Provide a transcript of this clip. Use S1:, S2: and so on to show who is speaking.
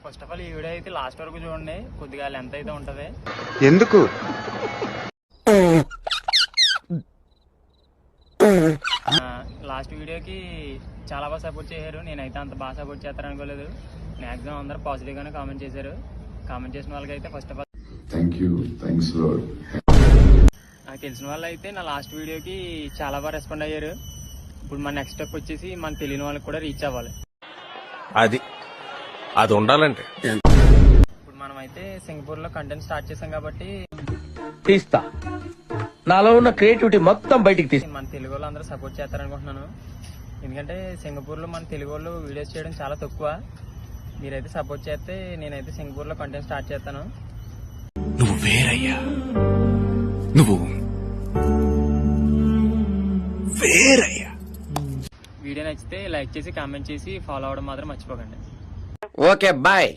S1: First of all ఈ video అయితే last వరకు చూడండి, కొద్దిగా లెంత్ అయితే ఉంటది.
S2: ఎందుకు?
S1: లాస్ట్ వీడియోకి చాలా బాగా సపోర్ట్ చేశారు. నేనైతే అంత బాగా సపోర్ట్ చేస్తారనుకోలేదు. మ్యాక్సిమం అందరూ పాజిటివ్ గానే కామెంట్ చేశారు. కామెంట్ చేసిన వాళ్ళకైతే ఫస్ట్ ఆఫ్ ఆల్ నాకు తెలిసిన వాళ్ళు అయితే నా లాస్ట్ వీడియోకి చాలా బాగా రెస్పాండ్ అయ్యారు. ఇప్పుడు మన నెక్స్ట్ స్టెప్ వచ్చేసి మన తెలియని వాళ్ళకి కూడా రీచ్ అవ్వాలి.
S3: అది ఉండాలంటే
S1: ఇప్పుడు మనం అయితే సింగపూర్ లో కంటెంట్ స్టార్ట్ చేసాం కాబట్టి
S4: తీస్తా, నాలో ఉన్న క్రియేటివిటీ మొత్తం బయటికి తీస్తా.
S1: మన తెలుగు వాళ్ళు అందరూ సపోర్ట్ చేస్తారనుకుంటున్నాను. ఎందుకంటే సింగపూర్ లో మన తెలుగు వాళ్ళు వీడియోస్ చేయడం చాలా తక్కువ. మీరైతే సపోర్ట్ చేస్తే నేనైతే సింగపూర్ లో కంటెంట్ స్టార్ట్ చేస్తాను.
S3: నువ్వు వేరయ్యా, నువ్వు వేరయ్యా.
S1: వీడియో నచ్చితే లైక్ చేసి కామెంట్ చేసి ఫాలో అవ్వడం మాత్రం మర్చిపోకండి.
S4: Okay bye.